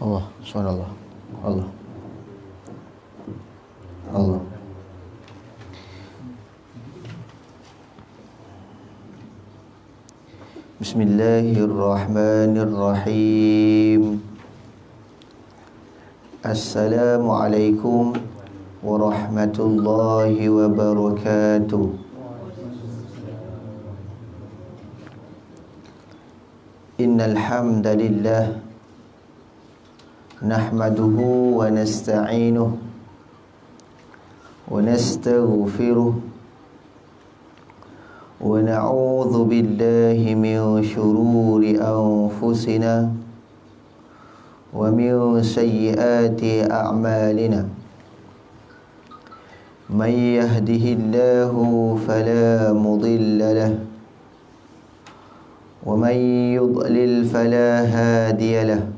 Allah, subhanallah. Allah. Allah. Bismillahirrahmanirrahim. Assalamualaikum warahmatullahi wabarakatuh. Innal hamdalillah nahmaduhu wa nasta'inuhu wa nastaghfiruh wa na'udzu billahi min shururi anfusina wa min sayyiati a'malina. Man yahdihillahu fala mudilla lahu wa man yudlil fala hadiya lahu.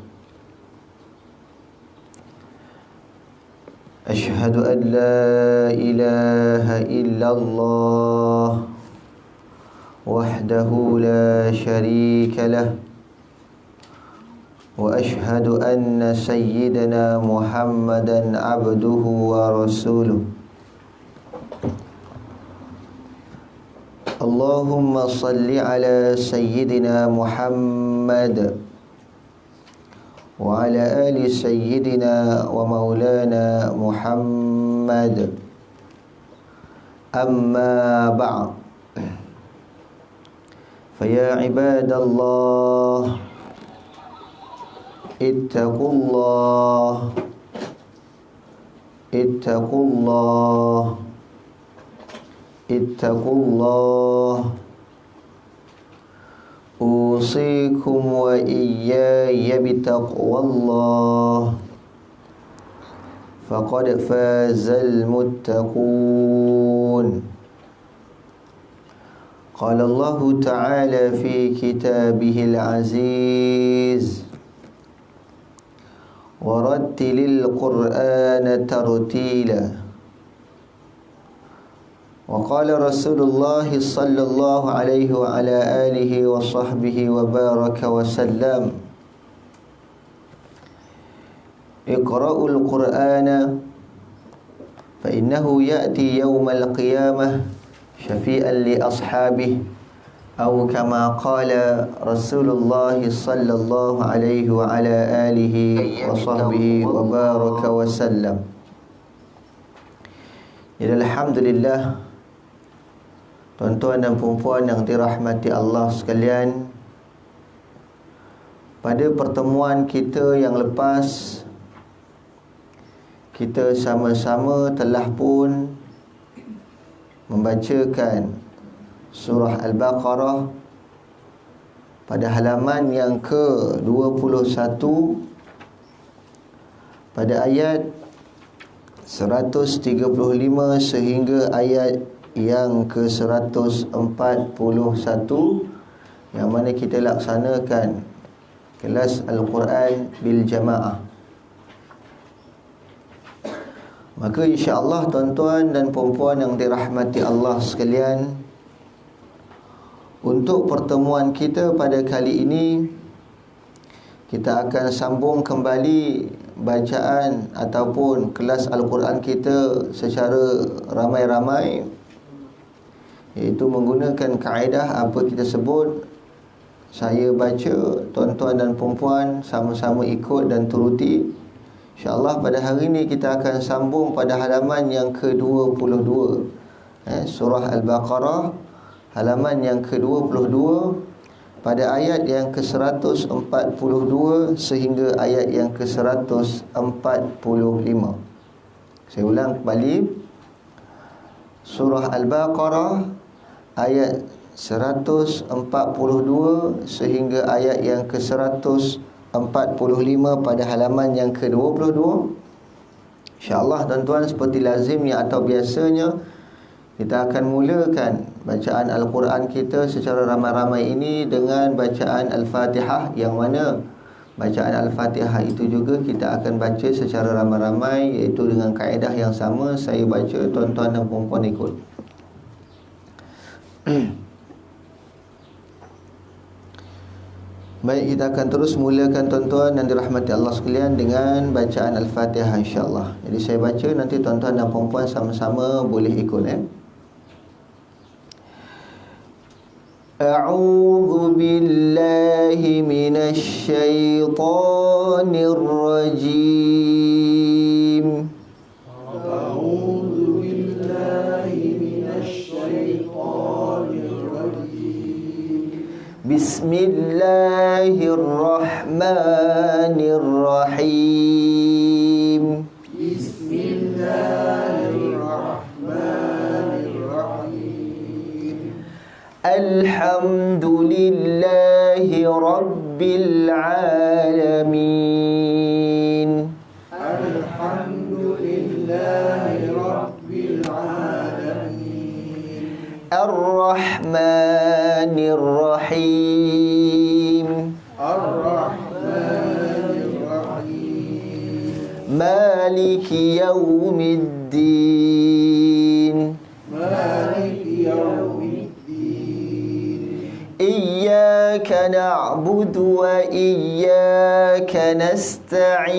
Ashhadu an la ilaha illallah wahdahu la syarika lah wa ashhadu anna sayyidana Muhammadan abduhu wa rasuluh. Allahumma salli ala sayyidina Muhammad wa ala ali sayyidina wa maulana Muhammad. Amma ba'd. Faya ibadallah, ittaqullah, ittaqullah, ittaqullah. Usikum wa iyaya bitaqwallah, faqad fazal muttaqun. Qala Allah Ta'ala fi kitabihil aziz, warattilil Qur'ana tartila. Wa qala Rasulullah sallallahu alaihi wa ala alihi wa sahbihi wa baraka wa sallam, Iqra'ul Qur'ana fa innahu ya'ti yawmal qiyamah syafi'an li ashabihi, atau kama qala Rasulullah sallallahu alaihi wa ala alihi wa sahbihi wa baraka wa sallam. Alhamdulillah, tuan-tuan dan puan-puan yang dirahmati Allah sekalian, pada pertemuan kita yang lepas, kita sama-sama telah pun membacakan surah Al-Baqarah pada halaman yang ke-21 pada ayat 135 sehingga ayat yang ke-141, yang mana kita laksanakan kelas Al-Quran bil Jamaah. Maka insya-Allah tuan-tuan dan puan-puan yang dirahmati Allah sekalian, untuk pertemuan kita pada kali ini, kita akan sambung kembali bacaan ataupun kelas Al-Quran kita secara ramai-ramai, iaitu menggunakan kaedah apa kita sebut, saya baca, tuan-tuan dan puan-puan sama-sama ikut dan turuti. InsyaAllah pada hari ini kita akan sambung pada halaman yang ke-22, surah Al-Baqarah, halaman yang ke-22 pada ayat yang ke-142 sehingga ayat yang ke-145. Saya ulang kembali, surah Al-Baqarah ayat 142 sehingga ayat yang ke-145 pada halaman yang ke-22. InsyaAllah tuan-tuan, seperti lazimnya atau biasanya, kita akan mulakan bacaan Al-Quran kita secara ramai-ramai ini dengan bacaan Al-Fatihah, yang mana bacaan Al-Fatihah itu juga kita akan baca secara ramai-ramai, iaitu dengan kaedah yang sama, saya baca, tuan-tuan dan puan-puan ikut. Baik, kita akan terus mulakan tuan-tuan yang dirahmati Allah sekalian dengan bacaan Al-Fatihah insya-Allah. Jadi saya baca, nanti tuan-tuan dan puan-puan sama-sama boleh ikut A'udzu billahi minasy syaithanir rajim. A'udzu billahi minasy syaithanir rajim. Bismillahirrahmanirrahim. Bismillahirrahmanirrahim. Alhamdulillahi rabbil alamin. Alhamdulillahi rabbil alamin. Ar-Rahmanir Rahim. Ar-Rahmanir Rahim. Maliki yaumiddin. Maliki yaumiddin. Iyyaka na'budu wa iyyaka nasta'in.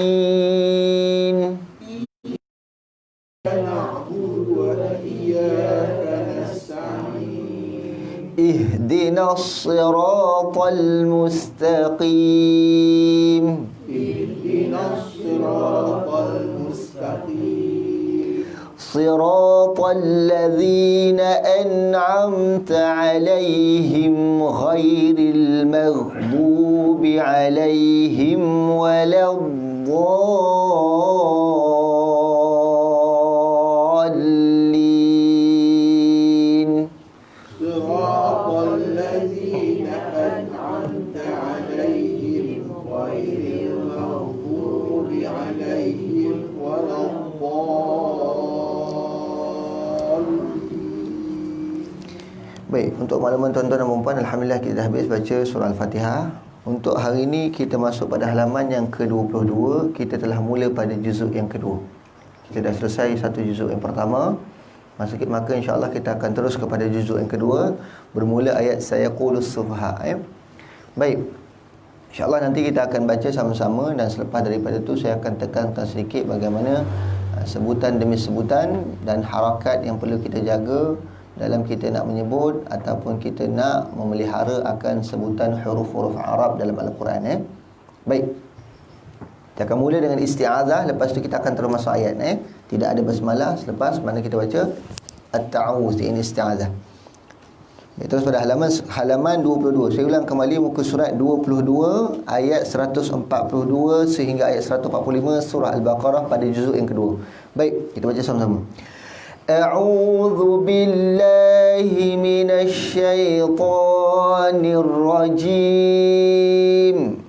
Na'budu wa iyyaka nasta'in. Ihdinas siratal mustaqim. Ihdinas siratal mustaqim. Siratal ladzina an'amta 'alaihim ghairil maghdubi 'alaihim waladdallin. Siratal ladzina an'amta 'alaihim ghairil maghdubi 'alaihim waladdallin. Baik, untuk makluman tuan-tuan dan puan-puan, alhamdulillah kita dah habis baca surah Al-Fatihah. Untuk hari ini kita masuk pada halaman yang ke-22. Kita telah mula pada juzuk yang kedua. Kita dah selesai satu juzuk yang pertama. Maka insya-Allah kita akan terus kepada juzuk yang kedua, bermula ayat sayaqulus sufaha. Baik. Insya-Allah nanti kita akan baca sama-sama, dan selepas daripada itu saya akan tekankan sedikit bagaimana sebutan demi sebutan dan harakat yang perlu kita jaga dalam kita nak menyebut ataupun kita nak memelihara akan sebutan huruf-huruf Arab dalam Al-Quran. Baik. Kita akan mula dengan isti'azah, lepas tu kita akan terus masuk ayat. Tidak ada basmalah selepas mana kita baca at-ta'awuz, ini isti'azah. Baik, terus pada halaman 22. Saya ulang kembali, muka surat 22 ayat 142 sehingga ayat 145 surah Al-Baqarah pada juzuk yang kedua. Baik, kita baca sama-sama. A'udzu billahi minasy syaithanir rajim.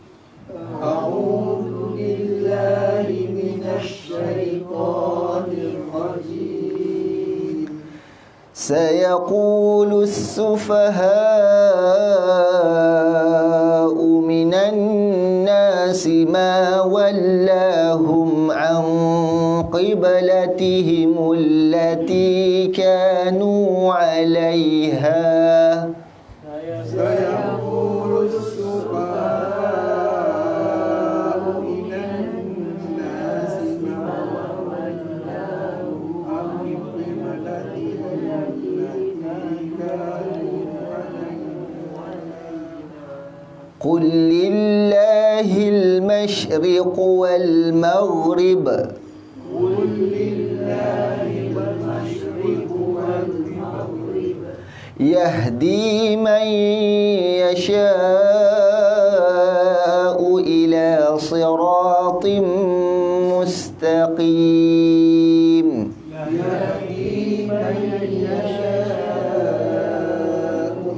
A'udzu billahi minasy syaitanir rajim. Sayaqulu as-sufaha'u minan nasi ma wallahum an qiblatihim allati kanu 'alayha. Sayaqulu as-sufaha'u minan nasi ma wallahum an qiblatihim allati kanu 'alayha. Qul lillahil mashriq wal maghrib. قل لله المشرق والمغرب. يهدي من يشاء إلى صراط مستقيم. يهدي من يشاء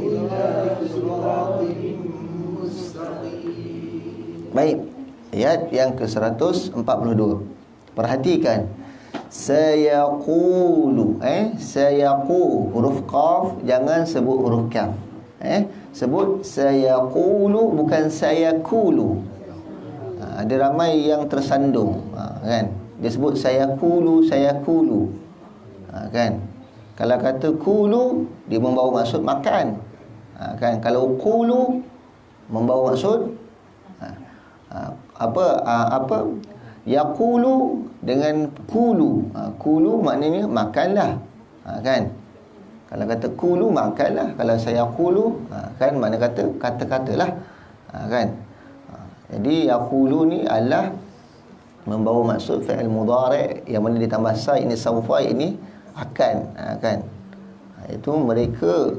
إلى صراط مستقيم. Baik, ayat yang ke-142. Perhatikan. Sayaqulu, sayaqu, huruf qaf, jangan sebut huruf kaf. Sebut sayaqulu, bukan sayakulu. Ada ramai yang tersandung, kan? Dia sebut sayaqulu, sayakulu. Kan? Kalau kata kulu, dia membawa maksud makan. Kan? Kalau qulu membawa maksud Apa yaqulu dengan kulu. Kulu maknanya makanlah. Kan? Kalau kata kulu makanlah. Kalau saya kulu kan makna kata-katalah. Kan? Jadi yaqulu ni adalah membawa maksud fi'il mudhari' yang mana ditambah sa, ini sawfa, ini akan. Kan? Itu mereka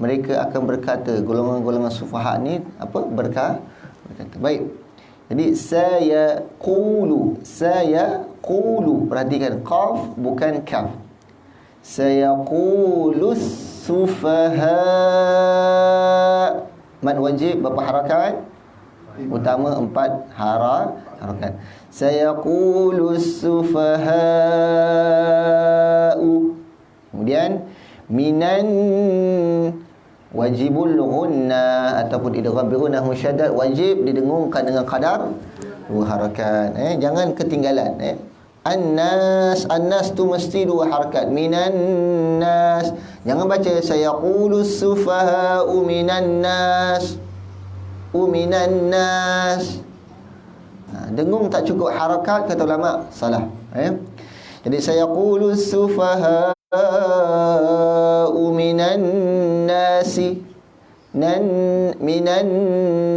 mereka akan berkata, golongan-golongan sufaha ni berkata. Baik. Jadi saya qulu, perhatikan qaf bukan kaf. Saya qulu sufaha. Mad wajib berapa harakat? Utama 4 harakat. Saya qulu sufaha. Kemudian minan wajibul ghunna ataupun idgham bi ghunnah musyaddad, wajib didengungkan dengan qadar 2 harakat. Jangan ketinggalan. Annas tu mesti 2 harakat. Minan nas. Jangan baca sayaqulus sufaha'u minan nas. Minan nas. Dengung tak cukup harakat, kata ulama, salah. Jadi sayaqulus sufaha'u minan nasi. Minan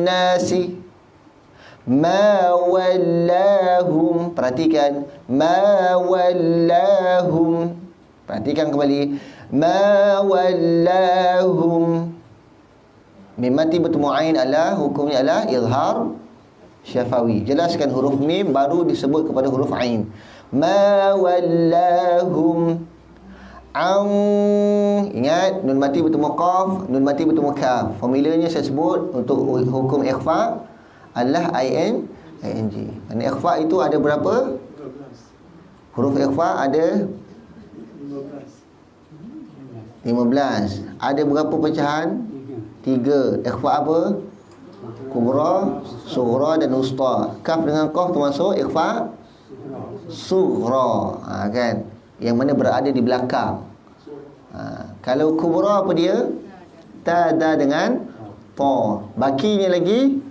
nasi. Ma wallahum. Perhatikan. Ma wallahum. Perhatikan kembali. Ma wallahum. Mim mati bertemu ain adalah hukumnya adalah izhar syafawi. Jelaskan huruf mim baru disebut kepada huruf ain. Ma wallahum an. Ingat, nun mati bertemu qaf, nun mati bertemu kaf. Formulanya saya sebut untuk hukum ikhfa adalah ing. Kerana ikhfa itu ada berapa? Huruf ikhfa ada 15. Ada berapa pecahan? 3. Ikhfa apa? Kubra, sughra dan usta. Kaf dengan qaf termasuk ikhfa sughra. Kan? Yang mana berada di belakang. Kalau kubra apa dia? Ta, da dengan ta. Bakinya lagi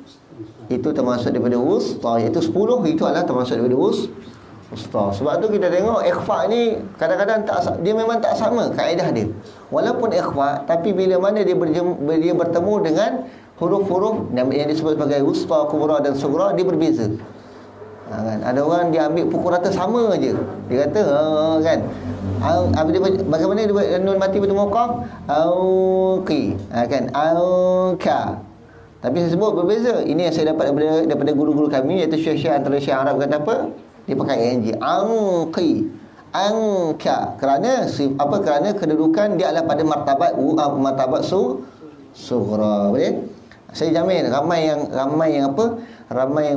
itu termasuk daripada wusta, iaitu 10 itu adalah termasuk daripada wusta. Sebab tu kita tengok ikhfa ni kadang-kadang dia memang tak sama kaedah dia. Walaupun ikhfa, tapi bila mana dia bertemu dengan huruf-huruf yang disebut sebagai wusta, kubra dan sughra, dia berbeza. Kan? Ada orang dia ambil pukul rata sama aje. Dia kata kan, bagaimana dia nun mati bertemu qaf? Auqi. Kan? Auka. Tapi saya sebut berbeza. Ini yang saya dapat daripada guru-guru kami, iaitu syekh-syekh antara syekh Arab kata apa? Dia pakai ing. Anqi. Angka. Kerana kerana kedudukan dia adalah pada martabat sughra. Boleh? Saya jamin ramai yang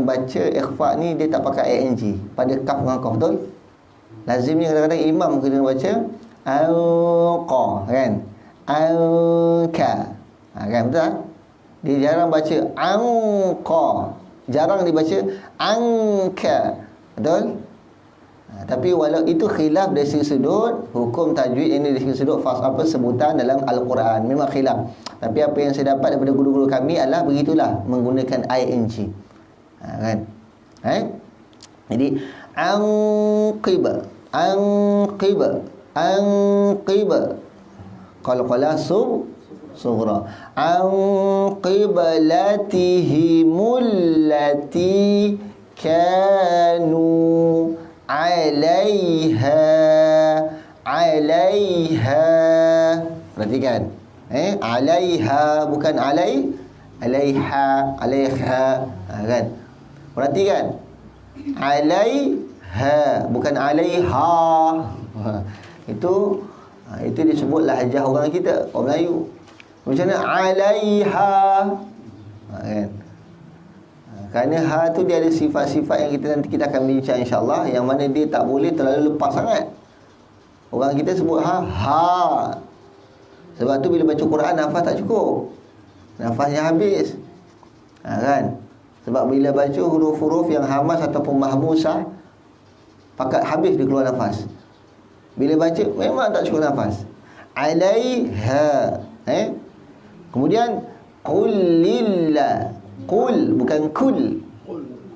baca ikhfa ni dia tak pakai ing pada kaf dengan qaf, betul? Lazimnya kadang-kadang imam kena baca alqa, kan? Alka. Kan, betul tak? Dia jarang baca angqa. Jarang dibaca angka. Betul? Tapi walau itu khilaf dari segi sudut hukum tajwid, ini dari segi sudut sebutan dalam Al-Quran memang khilaf. Tapi apa yang saya dapat daripada guru-guru kami adalah begitulah, menggunakan ing. Kan? Jadi anqiba. Qala sughra. Anqibalatihimul lati kanu alaiha. Perhatikan. Alaiha bukan alaiha. Kan? Perhatikan. Alaiha bukan alaiha. Itu disebut lahjah orang kita, orang Melayu. Macam mana alaiha? Kan? Kerana ha tu dia ada sifat-sifat yang nanti kita akan bincang insya-Allah, yang mana dia tak boleh terlalu lepas sangat. Orang kita sebut ha. Sebab tu bila baca Quran nafas tak cukup. Nafasnya habis. Kan? Sebab bila baca huruf-huruf yang hamas ataupun mahmusah, pakat habis dia keluar nafas. Bila baca memang tak cukup nafas. Alaiha. Kemudian qul lillah. Qul, bukan kul.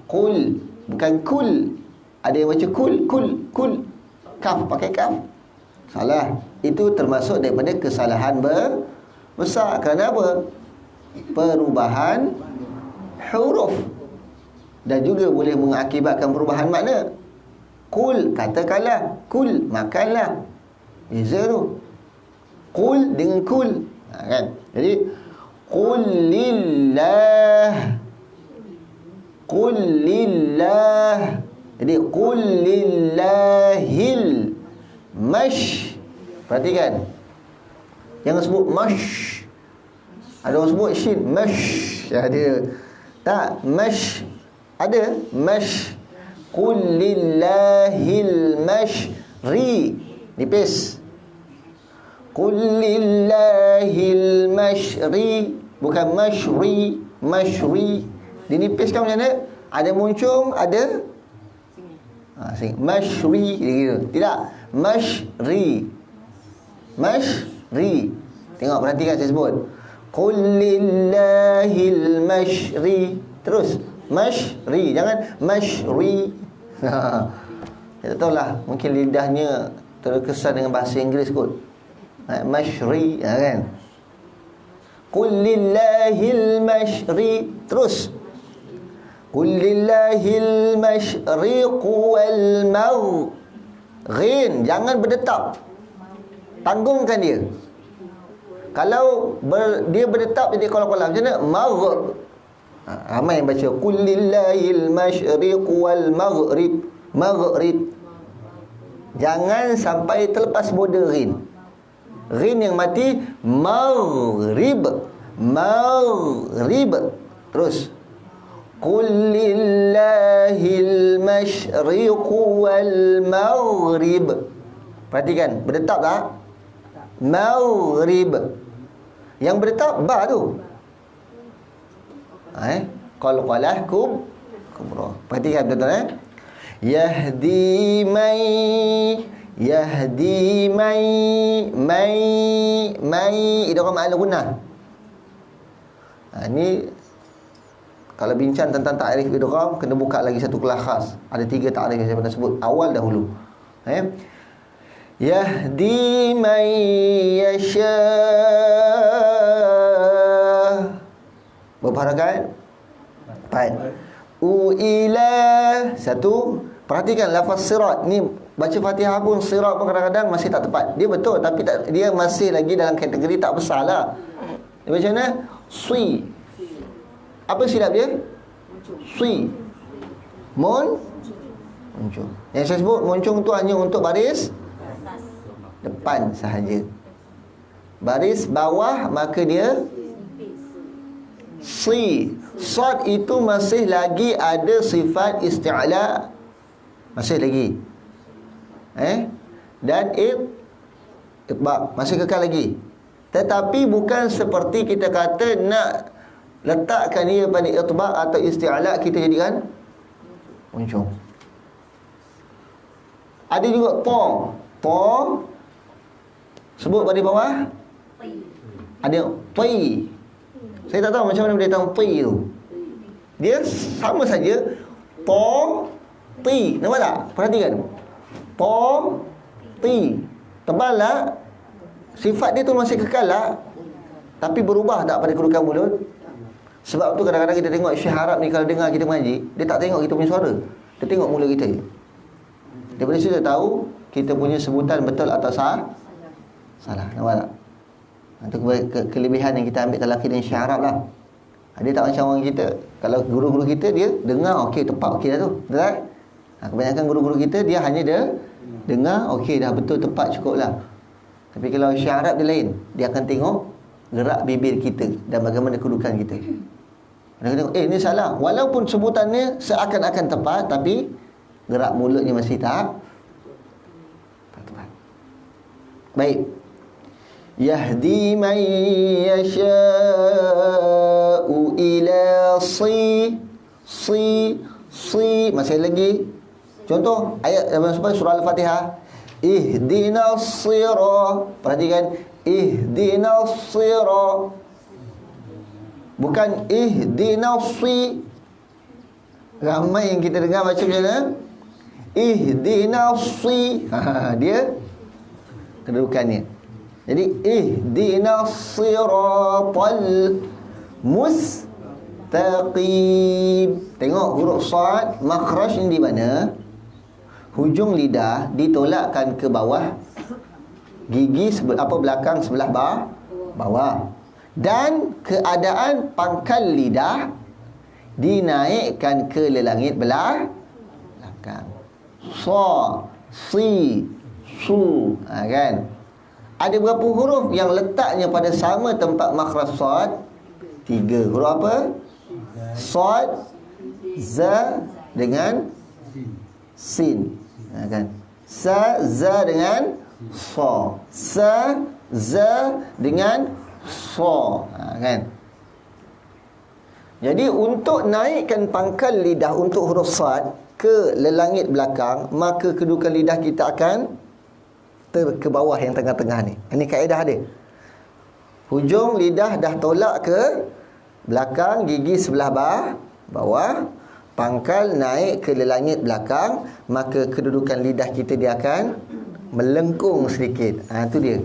Qul, bukan kul. Ada yang baca kul. Kaf, pakai kaf. Salah. Itu termasuk daripada kesalahan besar. Kerana apa? Perubahan huruf. Dan juga boleh mengakibatkan perubahan makna. Kul, katakanlah. Kul, makanlah. Beza tu. Qul dengan kul, kan? Jadi qul lillah. Qul lillah. Jadi qul lillahil mash. Perhatikan. Jangan sebut mash. Ada orang sebut shin mash. Ada. Tak, mash. Ada mash. Qul lillahil mashri. Nipis. Qul lillahil mashri, bukan mashri. Dinipiskan macam mana? Ada muncung, ada mashri gitu. Tidak, mashri. Tengok, perhatikan saya sebut. Qul lillahil mashri. Terus mashri, jangan mashri. Saya tak tahulah, mungkin lidahnya terkesan dengan bahasa Inggeris kot. Mashri, kan? Qul lillahil mashri. Terus qul lillahil mashriq wal maghrib. Jangan berdetap, tanggungkan dia. Kalau dia berdetap jadi kolam-kolam, macam mana? Maghrib. Ramai yang baca qul lillahil mashriq wal maghrib. Jangan sampai terlepas border rin. Rin yang mati, maghrib. Terus qul lillahil mashriq wal maghrib. Perhatikan, berdetap tak? Maghrib. Yang berdetap ba tu. Qalqalah kubra. Perhatikan betul-betul. Yahdi mai idgham al-gunnah. Ini kalau bincang tentang takrif idgham, kena buka lagi satu kelas khas. Ada 3 takrif yang saya pernah sebut awal dahulu. Yahdi man yasha. Berapa harakat? 4. Ila. Satu. Perhatikan lafaz sirat ni. Baca Fatihah pun sirat pun kadang-kadang masih tak tepat. Dia betul tapi dia masih lagi dalam kategori tak besar lah. Dia macam mana? Sui. Apa silap dia? Sui. Muncung. Yang saya sebut muncung tu hanya untuk baris depan sahaja. Baris bawah maka dia si. Sad itu masih lagi ada sifat isti'la. Masih lagi. Dan itbaq masih kekal lagi. Tetapi bukan seperti kita kata nak letakkan dia pada itbaq atau isti'la, kita jadikan muncung. Ada juga po. Sebut pada bawah. Ada pi. Saya tak tahu macam mana dia tahu pi tu. Dia sama saja po ti. Nampak tak? Perhatikan. Po ti. Tebal lah. Sifat dia tu masih kekal lah. Tapi berubah tak pada kedudukan mulut? Sebab tu kadang-kadang kita tengok Syekh Arab ni kalau dengar kita mengaji, dia tak tengok kita punya suara. Dia tengok mulut kita je. Daripada situ dia tahu kita punya sebutan betul atau salah. Nampak tak? Itu kelebihan yang kita ambil dalam akidah Syekh Arab lah. Dia tak macam orang kita. Kalau guru-guru kita dia dengar okey tepat okey dah tu. Betul tak? Kebanyakan guru-guru kita dia hanya dia dengar okey dah betul tepat cukup lah. Tapi kalau Syekh Arab dia lain. Dia akan tengok gerak bibir kita dan bagaimana kedudukan kita. Dia tengok ni salah. Walaupun sebutannya seakan-akan tepat tapi gerak mulutnya masih tak tepat. Baik. Yahdi man yasha'u ila si. Masih lagi. Contoh ayat surah Al-Fatihah. Ihdinas sirah. Perhatikan. Ihdinas sirah. Bukan ihdinas-si. Ramai yang kita dengar macam mana? Ihdinas-si. Dia kedudukannya. Jadi ihdinas siratal mustaqim. Tengok huruf sad, makhraj di mana? Hujung lidah ditolakkan ke bawah, gigi belakang sebelah bawah, dan keadaan pangkal lidah dinaikkan ke lelangit belakang. Sa, si, su, kan? Ada berapa huruf yang letaknya pada sama tempat makhraj sad? 3. Huruf apa? Sad, za dengan sin, kan? Sa, za dengan sa, sa, za dengan sa, kan? Jadi untuk naikkan pangkal lidah untuk huruf sad ke lelangit belakang, maka kedudukan lidah kita akan ke bawah yang tengah-tengah ni. Ini kaedah dia. Hujung lidah dah tolak ke belakang, gigi sebelah bawah, pangkal naik ke lelangit belakang, maka kedudukan lidah kita dia akan melengkung sedikit. Itu dia.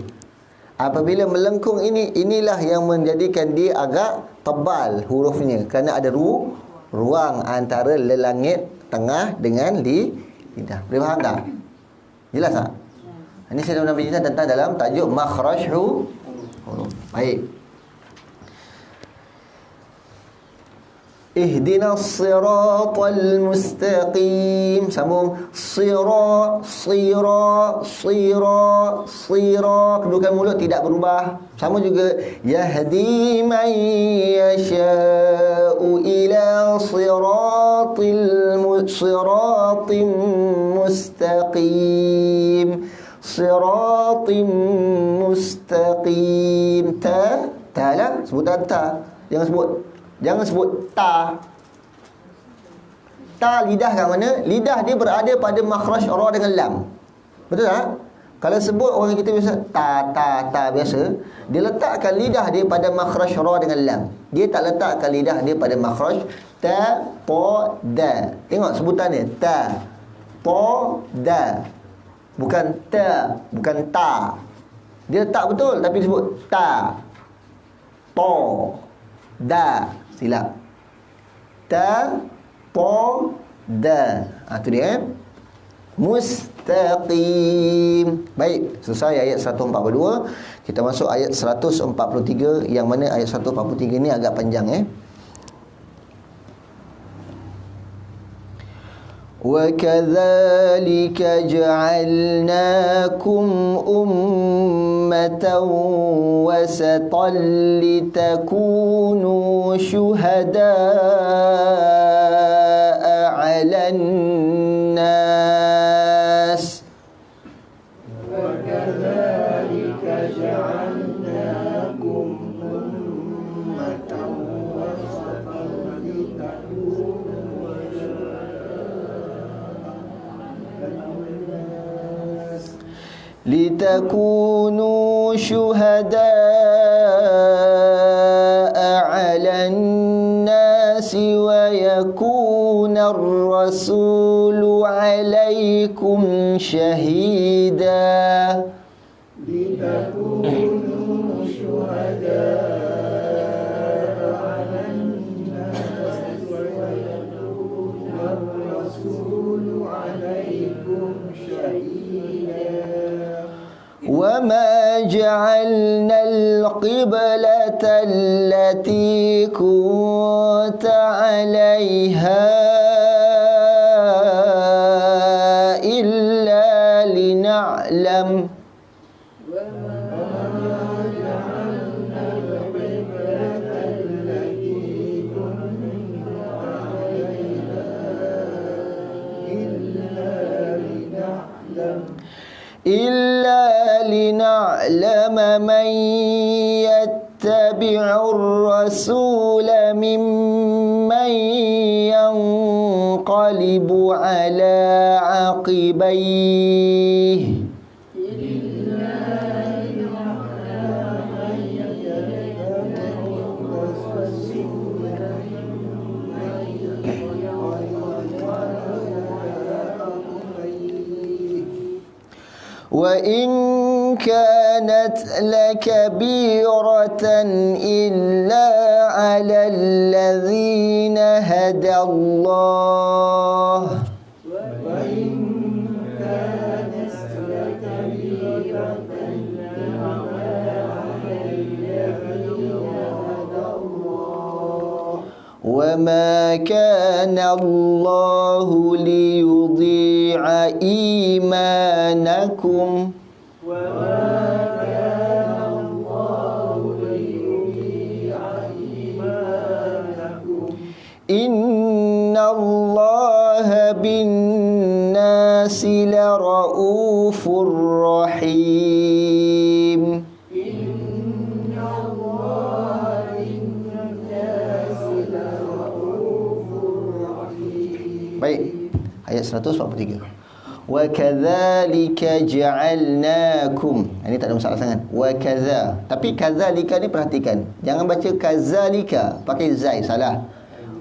Apabila melengkung inilah yang menjadikan dia agak tebal hurufnya, kerana ada ruang antara lelangit tengah dengan lidah. Boleh faham tak? Jelas tak? Ini saya nak bercerita tentang dalam tajuk makhraj huruf. Baik. Ihdinas siratal mustaqim. Sambung. Sira. Kedudukan mulut tidak berubah. Sama juga. Yahdi man yasha'u ila siratin mustaqim. Siratim mustaqim. Ta lah. Sebutan ta. Jangan sebut ta. Ta lidah kat mana? Lidah dia berada pada makhraj ra dengan lam. Betul tak? Kalau sebut orang kita biasa ta biasa, dia letakkan lidah dia pada makhraj ra dengan lam. Dia tak letakkan lidah dia pada makhraj ta, da. Tengok sebutan dia. Ta, da. Bukan ta, bukan ta. Dia letak betul tapi disebut ta, da. Silap. Ta, da. Itu dia. Mustaqim. Baik, selesai ayat 142. Kita masuk ayat 143, yang mana ayat 143 ni agak panjang. وَكَذَلِكَ جَعَلْنَاكُمْ أُمَّةً وَسَطًا لِتَكُونُوا شُهَدَاءَ عَلَى النَّاسِ وَكَذَلِكَ جَعَلْنَاكُمْ أُمَّةً وَسَطًا لِتَكُونُوا شُهَدَاءَ عَلَى النَّاسِ وَيَكُونَ الرَّسُولُ عَلَيْكُمْ شَهِيدًا. لِتَكُونُوا شُهَدَاءَ عَلَى النَّاسِ وَيَكُونَ الرَّسُولُ عَلَيْكُمْ شَهِيدًا. وَمَا جَعَلْنَا الْقِبْلَةَ الَّتِي كُنْتَ عَلَيْهَا إِلَّا لِنَعْلَمَ مَنْ يَتَّبِعُ الرَّسُولَ مِمَّنْ يَنْقَلِبُ عَلَى عَقِبَيْهِ وإن كانت لكبيرة إلا على الذين هدى الله وإن كانت لكبيرة إلا على الذين هدى الله وما كان الله ليضيع إيمانكم وما كان الله ليضيع إيمانكم إن الله بالناس لرؤوف رحيم إن الله بالناس لرؤوف رحيم. Baik, ayat 143. Wa kadzalika ja'alnakum. Ini tak ada masalah sangat. Wa kadza. Tapi kadzalika ni perhatikan. Jangan baca kadzalika pakai zai, salah.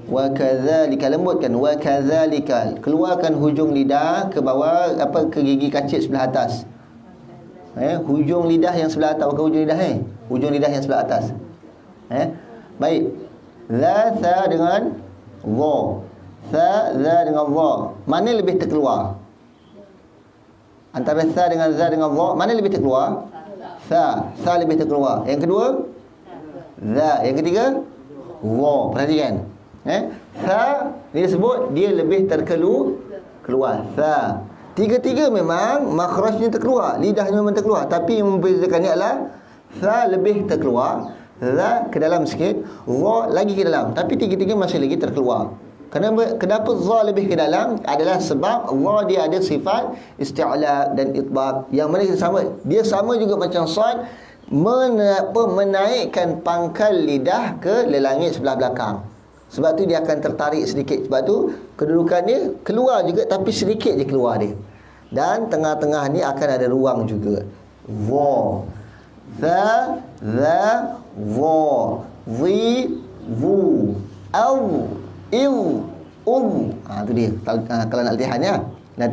Wa kadzalika, lembutkan. Wa kadzalika. Keluarkan hujung lidah ke bawah, ke gigi kacip sebelah atas. Hujung lidah yang sebelah atas, bukan hujung lidah hujung lidah yang sebelah atas. Baik. Za dengan dha. Za dengan dha. Mana lebih terkeluar? Antara sa dengan za dengan dha, mana lebih terkeluar? Sa lebih terkeluar. Yang kedua za, yang ketiga dha. Perhatikan. Sa ni disebut dia lebih terkeluar. Sa. Tiga-tiga memang makhrajnya terkeluar, lidahnya memang terkeluar, tapi yang membezakannya adalah sa lebih terkeluar, za ke dalam sikit, dha lagi ke dalam, tapi tiga-tiga masih lagi terkeluar. Kenapa za lebih ke dalam? Adalah sebab za dia ada sifat isti'la dan itbaq, yang mana dia sama juga macam sad, menaikkan pangkal lidah ke lelangit sebelah belakang. Sebab tu dia akan tertarik sedikit. Sebab tu kedudukannya keluar juga, tapi sedikit je keluar dia. Dan tengah-tengah ni akan ada ruang juga. Dha, za, dha, zi, vu, au, il, tu dia. Kalau nak latihannya dha,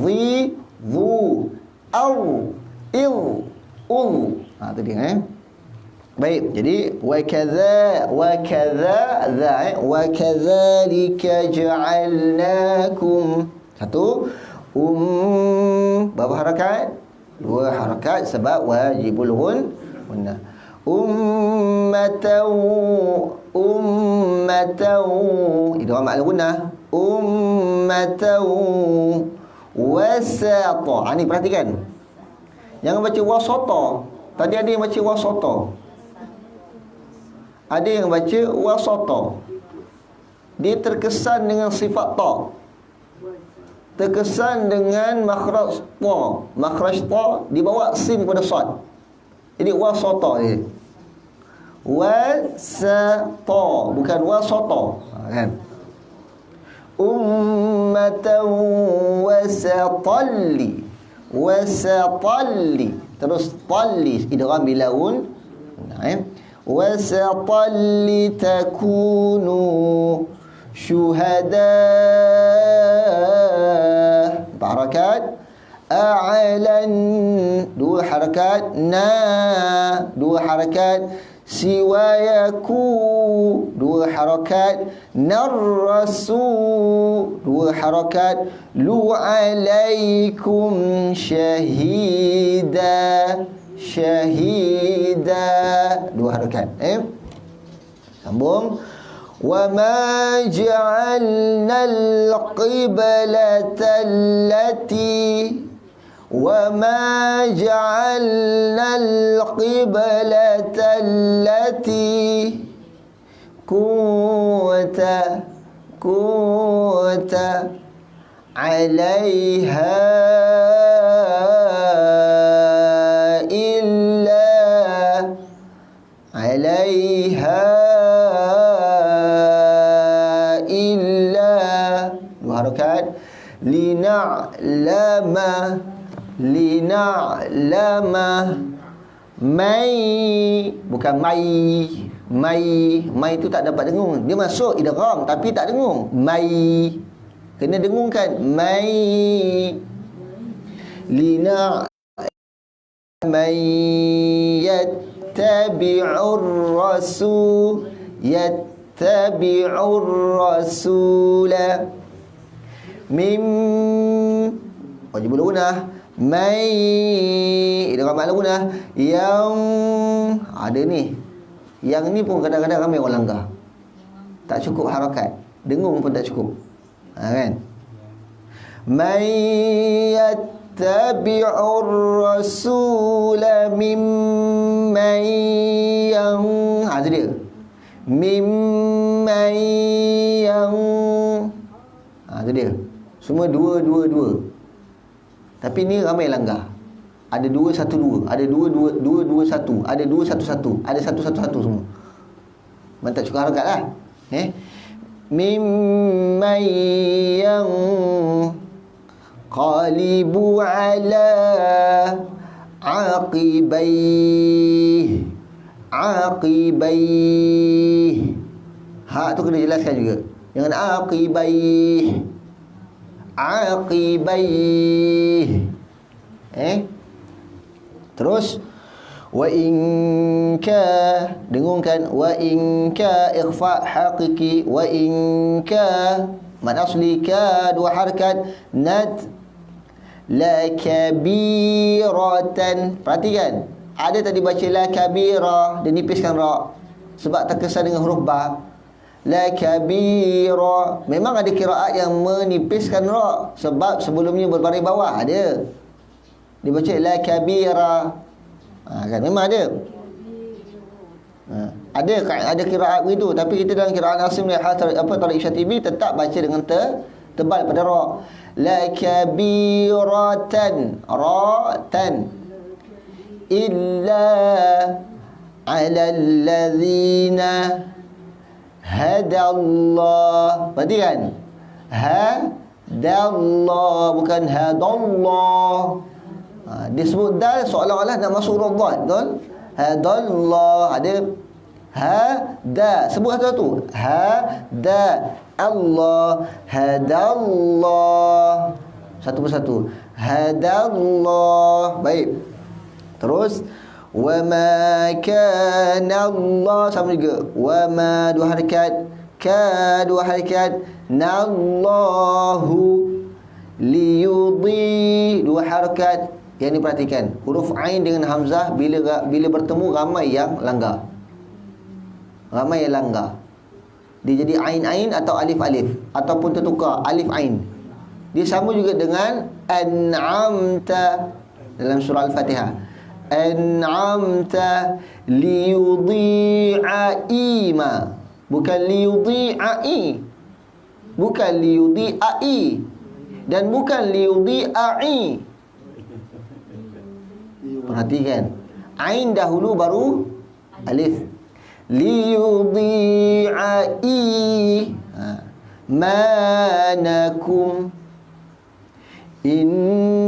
zi, vu, au, il, tu dia. Baik, jadi wa kadzalika ja'alnakum. Satu, berapa harakat? Dua harakat sebab wajibul gunnah. Ummatan idgham ma'al gunnah. Ummatan wasata. Ni perhatikan. Jangan baca wasata. Tadi ada yang baca wasata. Ada yang baca wasata. Dia terkesan dengan sifat ta. Terkesan dengan makhraj ta. Makhraj ta dibawa sin pada sad. Jadi wasata dia. Wasata, bukan wasata. Kan? Ummatan wasatalli. Wasatalli. Terus talli idgham bilaun. Wasatalli takunu syuhada. Empat harakat. A'lan, dua harakat. Dua harakat. Siwayaku, dua harakat. Narrasu, dua harakat. Lu alaikum syahida. Dua harakat. Sambung. Wa ma ja'alna al-qiblata allati وَمَا جَعَلْنَا الْقِبْلَةَ الَّتِي كُنْتَ عَلَيْهَا إِلَّا dua harakat. Lina'lama mai, bukan mai tu tak dapat dengung. Dia masuk idgham tapi tak dengung. Mai kena dengungkan. Mai lina man yattabi'ur rasul yattabi'ur rasula mim wajib gunah mai dengan makna gunah yang ada ni. Yang ni pun kadang-kadang ramai orang langgar. Tak cukup harakat, dengung pun tak cukup. Kan? May yattabi'ur rasula mimman yang itu dia. Mimman yang itu dia. Semua dua. Tapi ni ramai langgar. Ada 212, ada 221, ada 211, ada 111 semua. Memang tak cukup harakat lah. Mimman yang qalibu ala aqibaih. Hak tu kena jelaskan juga. Jangan aqibaih. Terus wa in ka, dengungkan, wa in ka ikhfa haqiqi, wa in ka mad asli ka dua harakat nad la kabiratan. Perhatikan, ada tadi baca la kabira, dia nipiskan ra sebab terkesan dengan huruf ba. La kabira, memang ada qiraat yang menipiskan ra sebab sebelumnya berbaris bawah, ada. Dibaca la kabira. Kan memang ada. Ada qiraat begitu, tapi kita dalam qiraat Asim Tariq Syatibi tetap baca dengan tebal pada ra. La kabiratan, ra-tan illa 'alal ladzina hadallah. Perhatikan, hadallah bukan hadallah. Dia sebut dal seolah-olah nak masuk huruf dhad, betul? Hadallah, ada hada, sebut satu-satu. Hada Allah, hadallah, satu persatu. Hadallah. Baik. Terus wa ma kana Allah, sama juga. Wa ma dua harakat, ka dua harakat, nallahu liyudhi dua harakat. Yang ni perhatikan, huruf ain dengan hamzah bila bertemu ramai yang langgar. Ramai yang langgar. Dia jadi ain-ain atau alif-alif ataupun tertukar alif ain. Dia sama juga dengan an'amta dalam surah Al-Fatihah. An'amta liyudhi'a ima, bukan liyudhi'ai. Bukan liyudhi'ai dan bukan liyudhi'ai. Perhatikan, ain dahulu baru alif. Liyudhi'ai manakum, in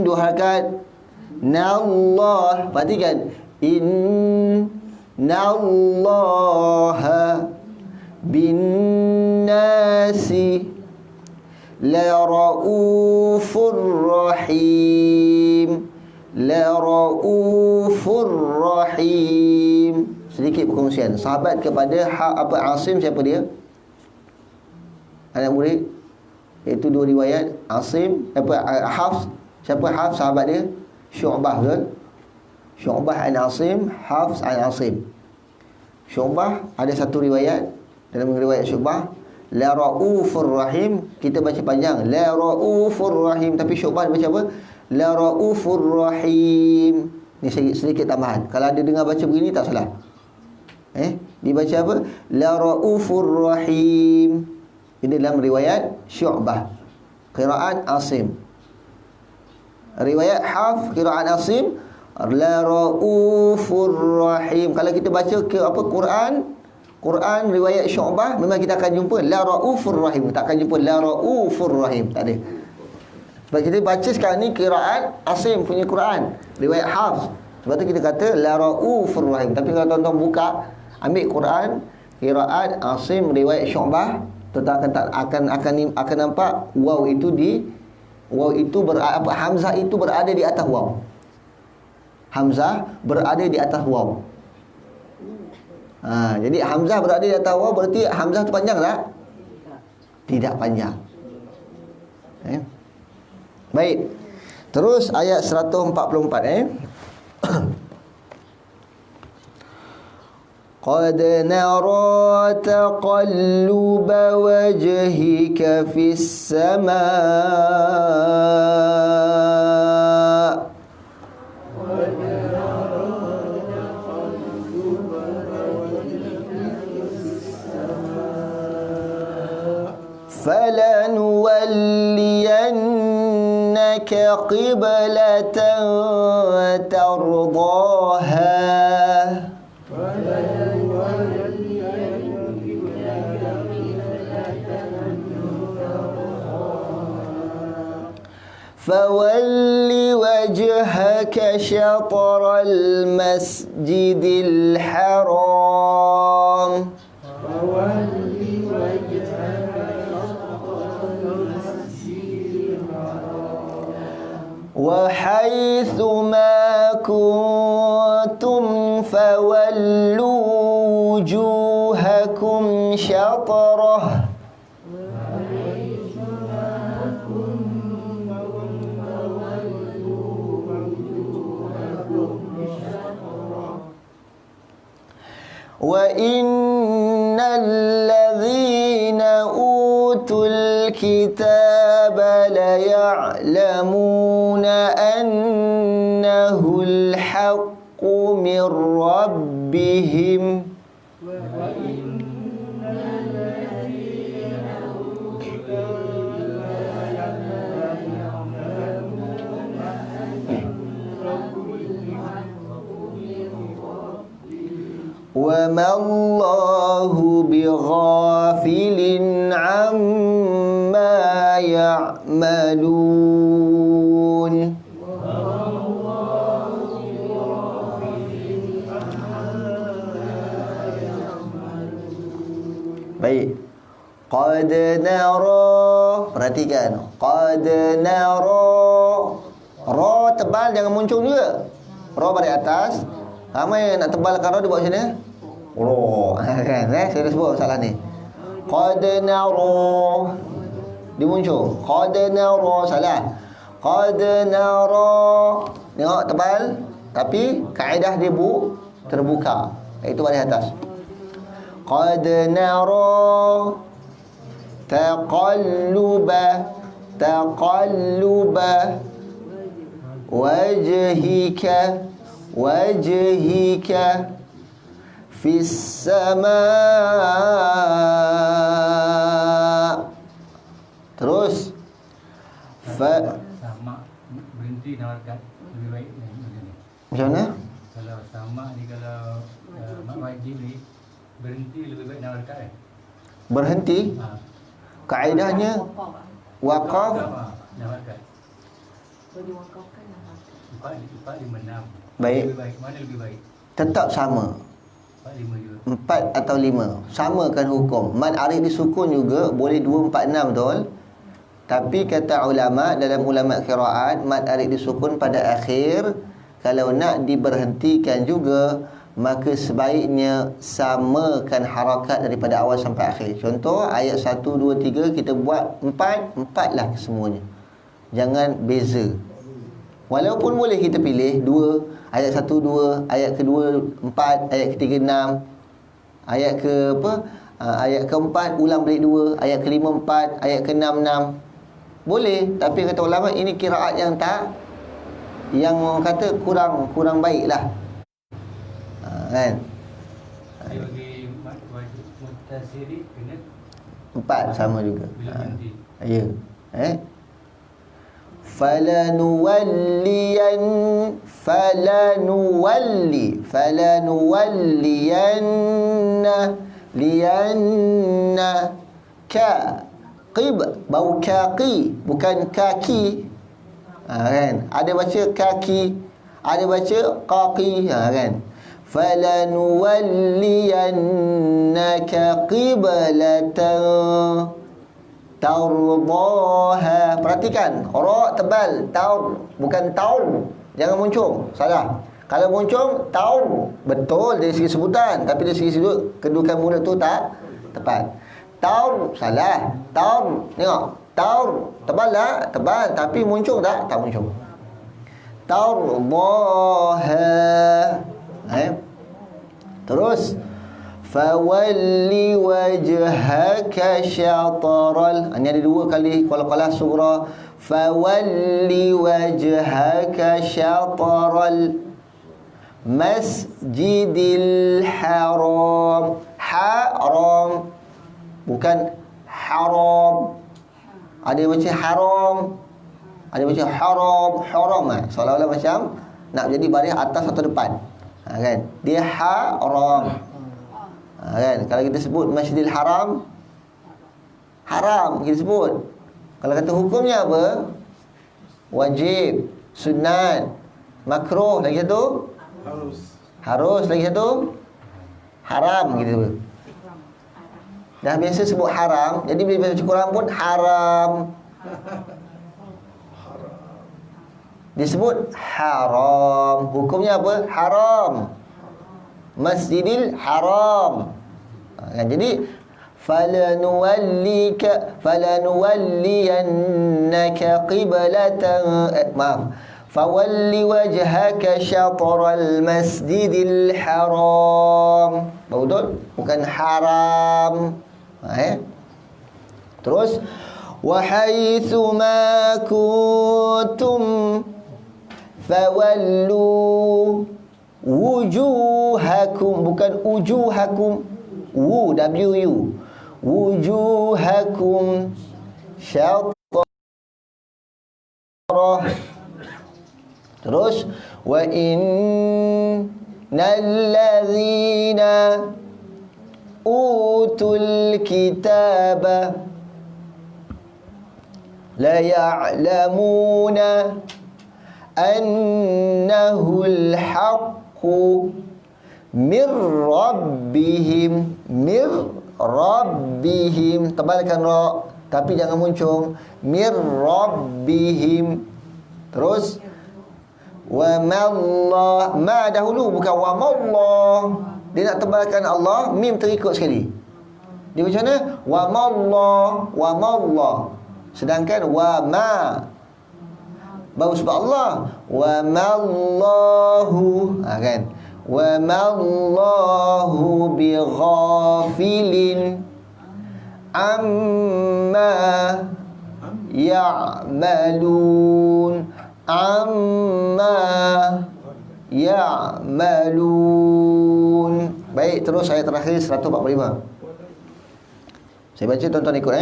dua harakat, nallah. Perhatikan, innallaha binnasi la raufur rahim. La raufur rahim. Sedikit perkongsian. Sahabat kepada Asim, siapa dia? Anak murid. Iaitu dua riwayat. Asim, Hafs. Siapa Hafs sahabat dia? Syu'bah, betul? Syu'bah an Asim, Hafs an Asim. Syu'bah ada satu riwayat, dalam riwayat Syu'bah, la raufur rahim. Kita baca panjang, la raufur rahim, tapi Syu'bah baca apa? La raufur rahim. Ni sedikit tambahan. Kalau ada dengar baca begini tak salah. Dibaca apa? La raufur rahim. Ini dalam riwayat Syu'bah, qiraat Asim. Riwayat Hafs, qiraat Asim, la raufur rahim. Kalau kita baca Quran riwayat Syu'bah, memang kita akan jumpa la raufur rahim. Tak akan jumpa la raufur rahim, tak ada. Sebab kita baca sekarang ni qiraat Asim punya Quran, riwayat Hafs. Sebab tu kita kata la raufur rahim. Tapi kalau tuan-tuan buka, ambil Quran qiraat Asim riwayat Syu'bah, tuan-tuan akan nampak waw itu Waw itu hamzah itu berada di atas waw. Hamzah berada di atas waw. Jadi hamzah berada di atas waw berarti hamzah tu panjang tak? Tidak panjang. Baik. Terus ayat 144 قد نرى تقلب وجهك في السماء فلنولينك قبلة ترضاها فول وجهك شطر المسجد الحرام وحيث ما كنتم فولوا وجوهكم شطره وَإِنَّ الَّذِينَ أُوتُوا الْكِتَابَ لَيَعْلَمُونَ أَنَّهُ الْحَقُّ مِنْ رَبِّهِمْ وَمَا اللَّهُ بِغَافِلٍ عَمَّا يَعْمَلُونَ. Baik. Qad nara, perhatikan. Qad nara. Ra tebal jangan muncul juga. Ra balik atas. Ramai nak tebalkan ra di bawah sini. Oh, kan saya dah sebut masalah ni. Qad nara. Dia muncul. Qad nara salah. Qad nara. Tengok tebal tapi kaedah dia terbuka. Itu balik atas. Qad nara taqalluba wajhika fis sama. Terus sama berhenti nawarkan lebih baik ni. Macam mana? Kalau sama ni, kalau mak wajib ni berhenti lebih baik nawarkan Berhenti. Kaedahnya waqaf. Nawarkan. Boleh wakafkan lah. 4, 5, 6. Baik. Lebih baik. Mana lebih baik? Tetap sama. 4, 5 juga. 4 atau 5. Samakan hukum. Mad arif disukun juga boleh 2, 4, 6 betul. Tapi kata ulama, dalam ulama qiraat, mad arif disukun pada akhir. Kalau nak diberhentikan juga, maka sebaiknya samakan harakat daripada awal sampai akhir. Contoh ayat 1, 2, 3 kita buat 4 lah semuanya. Jangan beza. Walaupun boleh kita pilih 2, ayat 1 2, ayat kedua 4, ayat ketiga 6, ayat ke apa? Ayat keempat ulang balik 2, ayat kelima 4, ayat keenam 6. Boleh, tapi kata ulama ini qiraat yang orang kata kurang baiklah. Kan? Dia bagi wajib mutasiri kena 4 sama juga. bila berhenti. Ya. Falanuwalliyanna bau kaki bukan kaki. Kan? Ada baca kaki, ada baca qaqi, kan? Falanuwalliyannaka qiblatan Tardaha. Perhatikan, ra tebal, taur, bukan taur. Jangan muncung, salah. Kalau muncung, taur, betul dari segi sebutan, tapi dari segi sudut kedudukan mulut tu tak tepat. Taur, salah. Taur, tengok, taur, tebal tak? Tebal, tapi muncung tak? Tak muncung. Tardaha. Terus fawalli wajhaka syatral. Ini ada dua kali qala surah. Fawalli wajhaka syatral masjidil haram. Haram, bukan haram. Ada yang baca haram, ada yang baca haram. Haram seolah-olah macam nak jadi baris atas atau depan, kan? Dia haram, kan? Kalau kita sebut Masjidil Haram, haram kita sebut. Kalau kata hukumnya apa? Wajib, sunat, makruh, lagi satu harus, lagi satu haram gitu. Dah biasa sebut haram, jadi bila baca Quran pun haram. Disebut haram. Hukumnya apa? Haram. Masjidil Haram. Kan? Jadi falanuwalliyannaka qiblatan fawalli wajhaka syatral masjidil haram. Betul? Bukan haram. Terus wa haitsu ma kuntum fawallu wujuhakum, bukan ujuhakum. W-U wujuhakum syatrah. Terus wa innal ladzina utul kitaba la ya'lamuna annahul haqqu mir rabbihim. Mir rabbihim, tebalkan ra tapi jangan muncung. Mir rabbihim. Terus wa mallah, ma dahulu, bukan wa mallah. Dia nak tebalkan Allah, mim terikut sekali. Dia macam mana? Wa mallah, wa mallah. Sedangkan wa ma baru sebab Allah. Wa mallahu, kan? Wa mallahu bighafilin amma ya'malun. Amma ya'malun. Baik, terus ayat terakhir 145. Saya baca, tuan-tuan ikut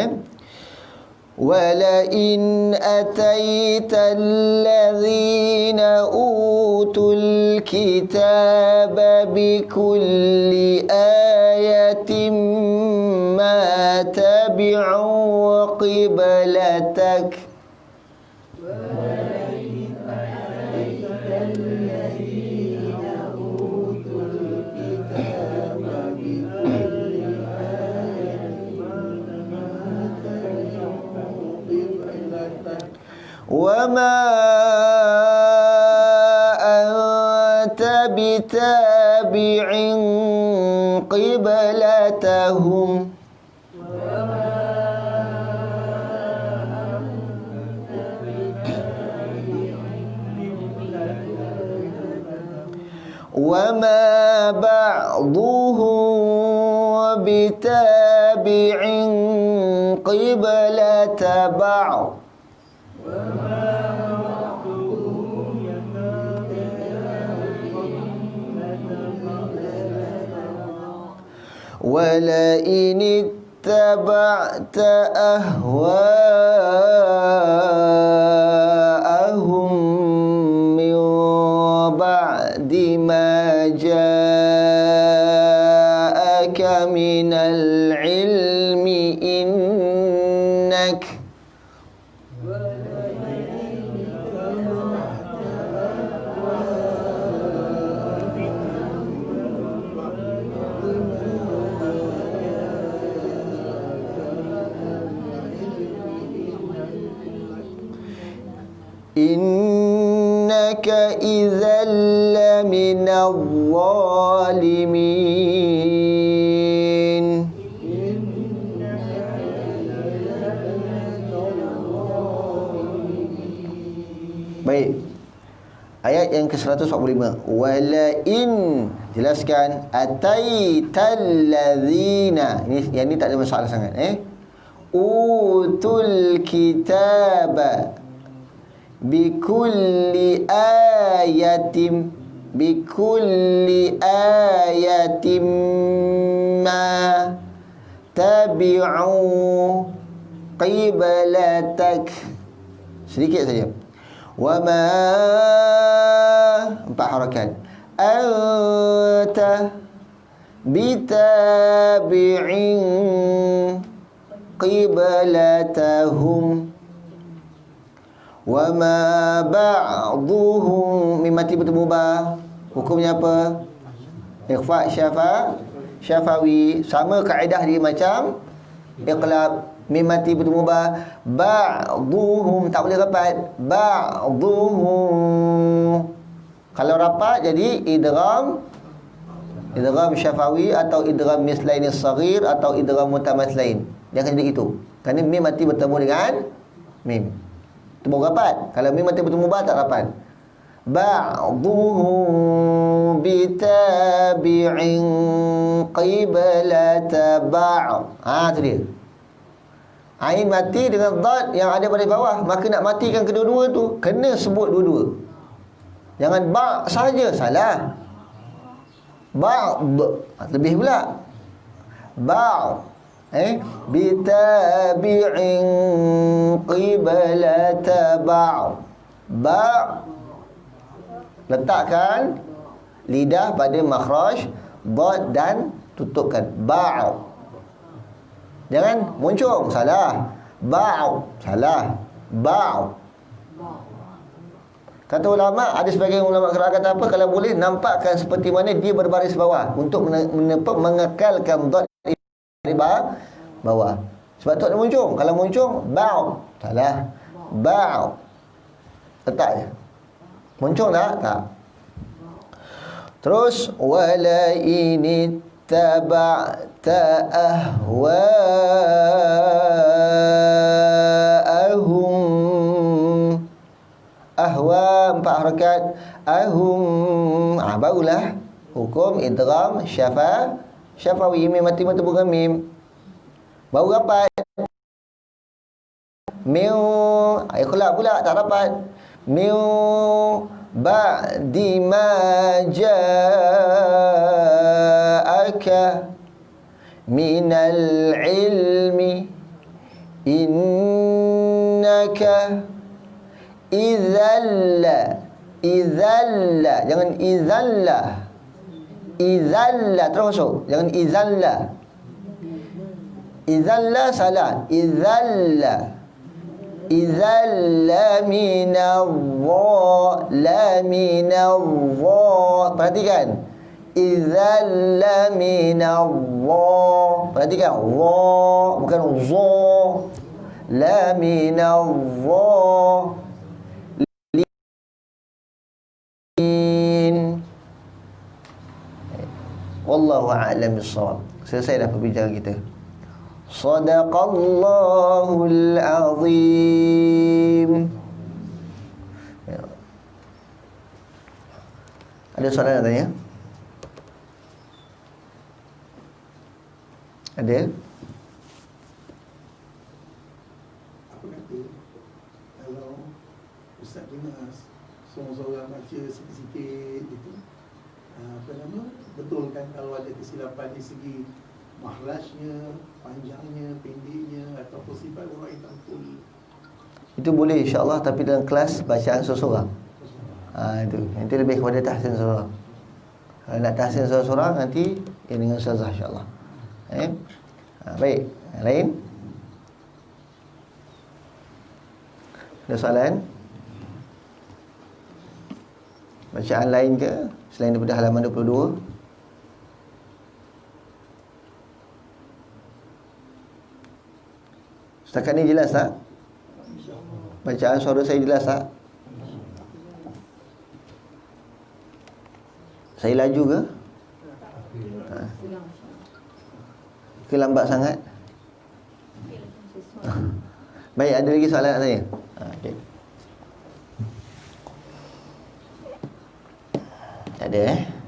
وَلَئِنْ أَتَيْتَ الَّذِينَ أُوتُوا الْكِتَابَ بِكُلِّ آيَةٍ مَا تَبِعُوا قِبْلَتَكَ وَمَا أَنْتَ بِتَابِعٍ قِبْلَتَهُمْ وَمَا بَعْضُهُمْ بِتَابِعٍ قِبْلَةَ بَعْضٍ وَلَئِنِ اتَّبَعْتَ أَهْوَاءَهُمْ مِنْ بَعْدِ مَا جَاءَكَ مِنَ الْعِلْمِ إِنَّكَ innaka idzal laminadh zalimin. Baik. Ayat yang ke-145. Wala in, jelaskan, ataital ladzina. Yang ni tak ada masalah sangat, utul kitaba bikulli ayatim ma tabi'u qiblatak. Sedikit saja. Wa ma, 4 harakat. Anta bitabi'in qiblatahum wa ma ba'duhum, mimati bertemu. Hukumnya apa? Ikhfa syafawi. Sama kaedah dia macam iqlab. Mimati bertemu ba'duhum, tak boleh rapat. Ba'duhum, kalau rapat jadi idgham syafawi atau idgham mislain as-saghir atau idgham mutamathlain. Dia akan jadi itu. Kerana mim mati bertemu dengan mim, itu baru rapat. Kalau mim mati bertemu tak rapat. Ba'duhum bitabi'in qiblata ba'd. Tu dia. Ain mati dengan dad yang ada pada bawah, maka nak matikan kedua-dua tu kena sebut dua-dua. Jangan ba' saja, salah. Ba'd lebih pula. Ba'd bitabi'in qiblata ba'd. Ba', letakkan lidah pada makhraj dad dan tutupkan. Ba'd. Jangan muncung, salah. Ba'd, salah. Ba'd. Kata ulama, ada sebagian ulama qiraat kata apa, kalau boleh nampakkan seperti mana dia berbaris bawah untuk mengekalkan dad di bawah. Sebab tu dia muncung. Kalau muncung ba'd, salah. Ba'd. Letak je. Muncung tak? Terus wala ini taba'ta ahwa'ahum. Ahwa 4 harakat. Ahum, barulah hukum idgham syafawi. Mim mati bertemu dengan mim, baru rapat. Miu ikhlas pula tak rapat. Miu ba'di ma ja'aka minal ilmi innaka idzalla. Jangan idzalla terus masuk. Jangan idzalla salah. Idzalla minadh-dha. Perhatikan. Idzalla minadh-dha. Perhatikan. Dha bukan dha. La minadh-dha. Wallahu a'lam bissawab. Selesai dah perbincangan kita. Sadaqallahul azim. Ada soalan nak tanya? Ada? Apa kata kalau Ustaz kena seorang-seorang baca sikit-sikit gitu, betulkan kalau ada kesilapan di segi mahrajnya, panjangnya, pendeknya ataupun sifat orang yang tampul. Itu boleh insya-Allah, tapi dalam kelas bacaan seorang-seorang. Itu. Nanti lebih kepada tahsin seorang. Kalau nak tahsin seorang nanti yang dengan ustazah insya-Allah. Baik. Yang lain? Ada soalan? Bacaan lain ke selain daripada halaman 22? Setakat ni jelas tak? Bacaan suara saya jelas tak? Saya laju ke? Ke lambat sangat? Baik, ada lagi soalan nak tanya? Okay. Tak ada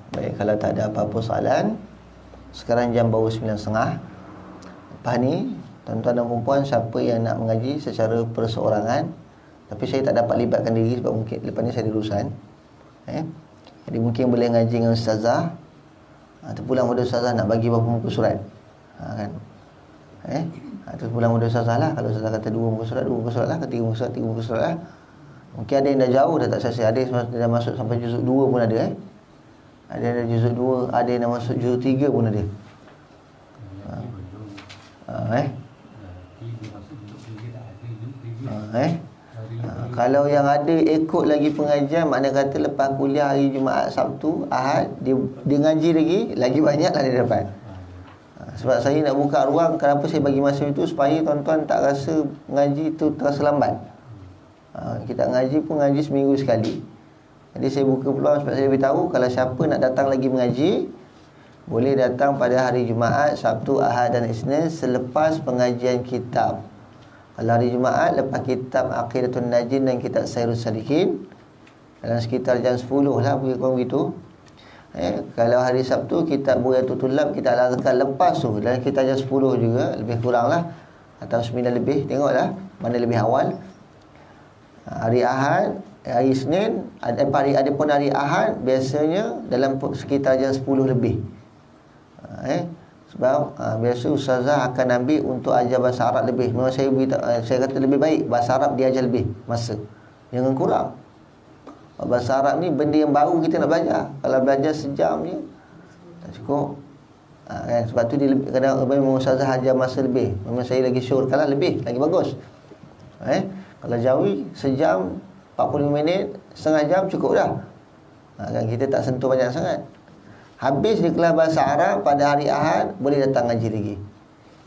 Baik, kalau tak ada apa-apa soalan, sekarang jam baru 9.30. Lepas ni, tuan-tuan dan perempuan, siapa yang nak mengaji secara perseorangan, tapi saya tak dapat libatkan diri sebab mungkin lepas ni saya ada urusan, jadi mungkin boleh ngaji dengan ustazah, atau pulang pada ustazah nak bagi berapa muka surat, kan? Atau pulang pada ustazah lah. Kalau ustazah kata 2 muka surat, 2 muka surat lah. Kata 3 muka surat, 3 muka surat lah. Mungkin ada yang dah jauh, dah tak selesai. Ada yang dah masuk sampai juzuk 2 pun ada. Ada yang dah juzuk 2, ada yang dah masuk juzuk 3 pun ada. Kalau yang ada ikut lagi pengajian, makna kata lepas kuliah hari Jumaat, Sabtu, Ahad, dia ngaji lagi banyak lah dia dapat. Sebab saya nak buka ruang, kenapa saya bagi masa itu, supaya tuan-tuan tak rasa ngaji tu terasa lambat. Kita ngaji pun ngaji seminggu sekali. Jadi saya buka peluang sebab saya beritahu, kalau siapa nak datang lagi mengaji, boleh datang pada hari Jumaat, Sabtu, Ahad dan Isnin selepas pengajian kitab. Kalau hari Jumaat, lepas kitab Aqidatun Najin dan kitab Sairus Salikin, dalam sekitar jam 10 lah, begitu. Kalau hari Sabtu, kitab Buyatul Tulab, kitab Al-Azkar, lepas tu dalam kitab jam 10 juga, lebih kurang lah, atau 9 lebih, tengoklah mana lebih awal. Hari Ahad, hari Isnin, ada pun hari Ahad, biasanya dalam sekitar jam 10 lebih. Sebab biasa ustazah akan ambil untuk ajar bahasa Arab lebih. Memang saya kata lebih baik bahasa Arab diajar lebih masa, jangan kurang. Bahasa Arab ni benda yang baru kita nak belajar. Kalau belajar sejam je tak cukup, kan? Sebab tu dia kadang memang ustazah ajar masa lebih. Memang saya lagi syorkan lah lebih, lagi bagus. Kalau jauhi sejam 45 minit, setengah jam cukup dah. Kan kita tak sentuh banyak sangat. Habis di kelas bahasa Arab pada hari Ahad, boleh datang ngaji lagi.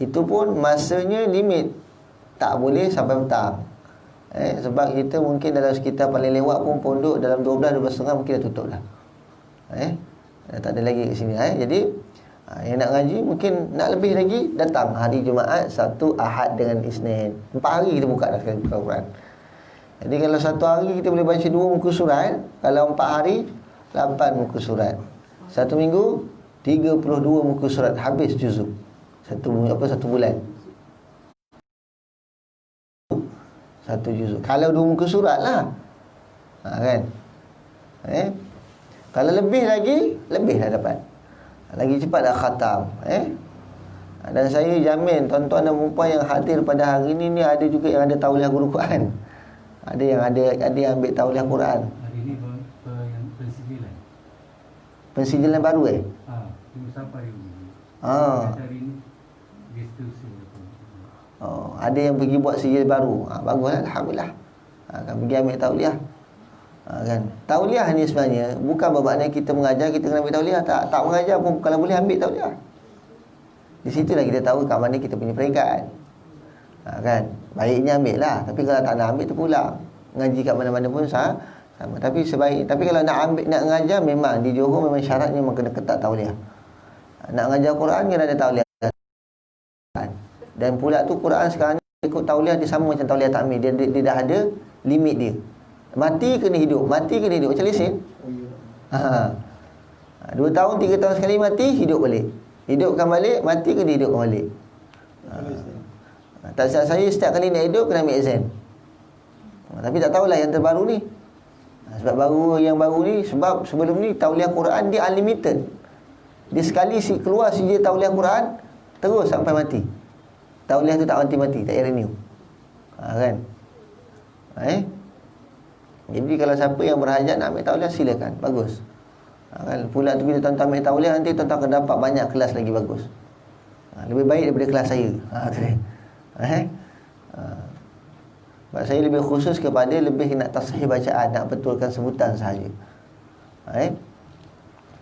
Itu pun masanya limit, tak boleh sampai petang. Sebab kita mungkin dalam sekitar paling lewat pun pondok dalam 12-12.30 mungkin dah tutup dah. Dah tak ada lagi kat sini. Jadi yang nak ngaji mungkin nak lebih lagi, datang hari Jumaat, Sabtu, Ahad dengan Isnin. 4 hari kita buka dah sekali buka Quran. Jadi kalau satu hari kita boleh baca 2 muka surat, kalau 4 hari 8 muka surat. Satu minggu 32 muka surat, habis juzuk. Satu bulan. Satu juzuk. Kalau 2 muka surat lah, kan? Kalau lebih lagi, lebih dah dapat. Lagi cepat dah khatam. Dan saya jamin tuan-tuan dan perempuan yang hadir pada hari ini ni, ada juga yang ada tauliah guru Quran. Ada yang ambil tauliah Quran. Hari ini yang pensijilan. Pensijilan baru Sampai hari ini dia seterusnya. Ada yang pergi buat sijil baru. Baguslah, alhamdulillah. Kan pergi ambil tauliah. Kan tauliah ni sebenarnya bukan bermakna kita mengajar kita kena ambil tauliah. Tak mengajar pun kalau boleh ambil tauliah. Di situlah kita tahu kat mana kita punya peringkat. Kan baiknya ambil lah. Tapi kalau tak nak ambil, terpulang. Ngaji kat mana-mana pun sama. Tapi kalau nak ambil, nak mengajar, memang di Johor memang syaratnya memang kena ketat tauliah. Nak mengajar Quran kena ada tauliah. Dan pula tu Quran sekarang ni ikut tauliah dia sama macam tauliah takmil. Dia dah ada limit dia. Mati kena hidup macam lesen. 2 tahun 3 tahun sekali mati, hidup balik. Hidupkan balik, mati kena hidupkan balik. Tak silap saya, setiap kali nak hidup kena ambil exam. Tapi tak tahulah yang terbaru ni. Sebab yang baru ni, sebab sebelum ni tauliah Quran dia unlimited. Dia sekali keluar sijil tauliah Quran, terus sampai mati. Tauliah tu tak mati-mati, tak renew. Kan? Jadi kalau siapa yang berhajat nak ambil tauliah, silakan, bagus. Kan? Pula tu bila tuan-tuan ambil tauliah, nanti tuan-tuan akan dapat banyak kelas lagi bagus. Lebih baik daripada kelas saya. Sebab saya lebih khusus kepada lebih nak tasahih bacaan, nak betulkan sebutan sahaja.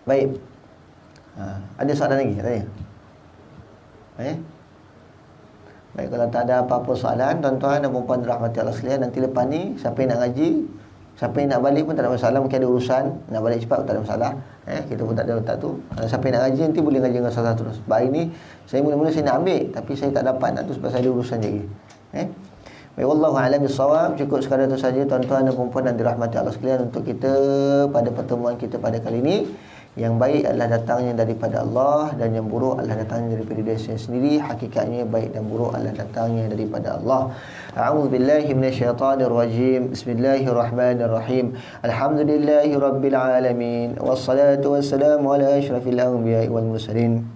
Baik. Ada soalan lagi? Tanya. Baik, kalau tak ada apa-apa soalan, tuan-tuan dan puan-puan dirahmati Allah sekalian, nanti lepas ni siapa yang nak ngaji, Siapa yang nak balik pun tak ada masalah. Mungkin ada urusan, nak balik cepat pun tak ada masalah. Kita pun tak ada letak tu. Siapa yang nak ngaji nanti boleh ngaji dengan salah terus. Sebab hari ni saya mula-mula saya nak ambil, tapi saya tak dapat nak tu sebab saya ada urusan lagi. Baik, wallahu a'lam bissawab. Cukup sekadar itu saja tuan-tuan dan puan-puan dan dirahmati Allah sekalian untuk kita pada pertemuan kita pada kali ini. Yang baik adalah datangnya daripada Allah dan yang buruk adalah datangnya daripada diri sendiri. Hakikatnya baik dan buruk adalah datangnya daripada Allah. A'udzubillahi minasyaitonirrajim. Bismillahirrahmanirrahim. Alhamdulillahirabbil alamin. Wassalatu wassalamu ala asyrafil anbiya'i wal mursalin.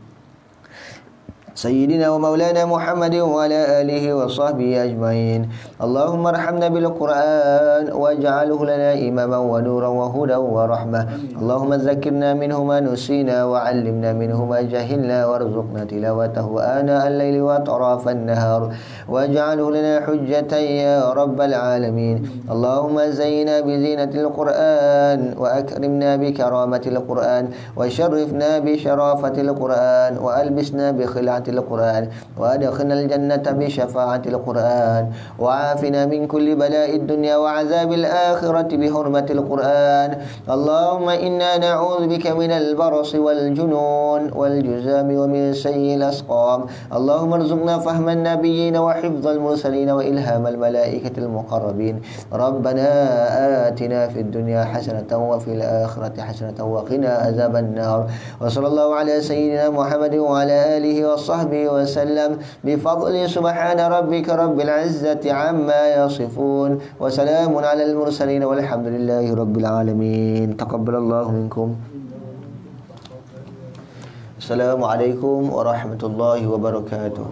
سيدنا ومولانا محمد وعلى آله وصحبه أجمعين. اللهم ارحمنا بالقرآن واجعله لنا إماما ونورا وهدى ورحمة. اللهم ذكرنا منه ما نسينا وعلمنا منه ما جهلنا وارزقنا تلاوته آناء الليل وأطراف النهار واجعله لنا حجة يا رب العالمين. اللهم زينا بزينة القرآن وأكرمنا بكرامة القرآن وشرفنا بشرافة القرآن وألبسنا بخلعة القرآن وأدخلنا الجنة بشفاعة القرآن وعافنا من كل بلاء الدنيا وعذاب الآخرة بحرمة القرآن. اللهم إنا نعوذ بك من البرص والجنون والجزام ومن سيء الأسقام. اللهم ارزقنا فهم النبيين وحفظ المرسلين وإلهام الملائكة المقربين. ربنا آتنا في الدنيا حسنة وفي الآخرة حسنة وقنا عذاب النار. وصلى الله على سيدنا محمد وعلى آله وصحبه وسلم بفضل سبحان ربك رب العزة عما يصفون وسلام على المرسلين والحمد لله رب العالمين. تقبل الله منكم. السلام عليكم ورحمة الله وبركاته.